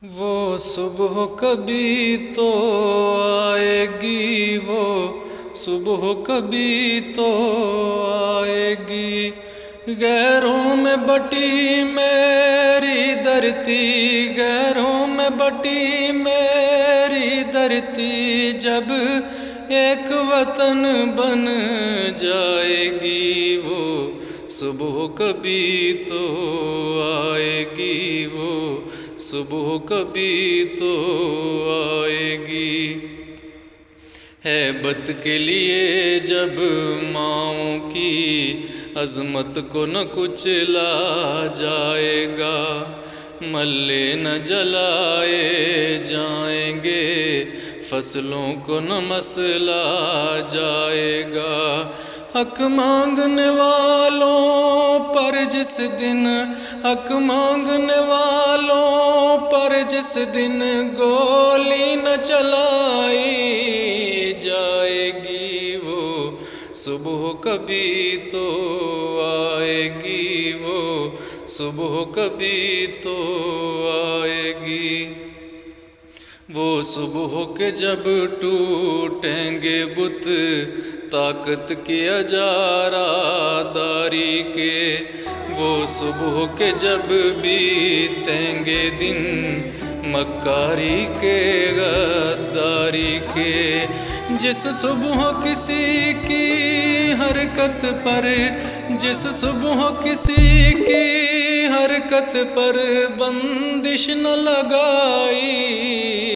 وہ صبح کبھی تو آئے گی، وہ صبح کبھی تو آئے گی۔ غیروں میں بٹی میری دھرتی، غیروں میں بٹی میری دھرتی، جب ایک وطن بن جائے گی، وہ صبح کبھی تو آئے گی، وہ صبح کبھی تو آئے گی۔ ہیبت کے لیے جب ماؤں کی عظمت کو نہ کچلا جائے گا، ملے نہ جلائے جائیں گے، فصلوں کو نہ مسلا جائے گا۔ حق مانگنے والوں پر جس دن، حق مانگنے والوں پر جس دن گولی نہ چلائی جائے گی، وہ صبح کبھی تو آئے گی، وہ صبح کبھی تو آئے گی۔ وہ صبح کے جب ٹوٹیں گے بت طاقت کی اجارہ داری کے، وہ صبح کے جب بیتیں گے دن مکاری کے غداری کے، جس صبح کسی کی حرکت پر، جس صبح کسی کی حرکت پر بندش نہ لگائی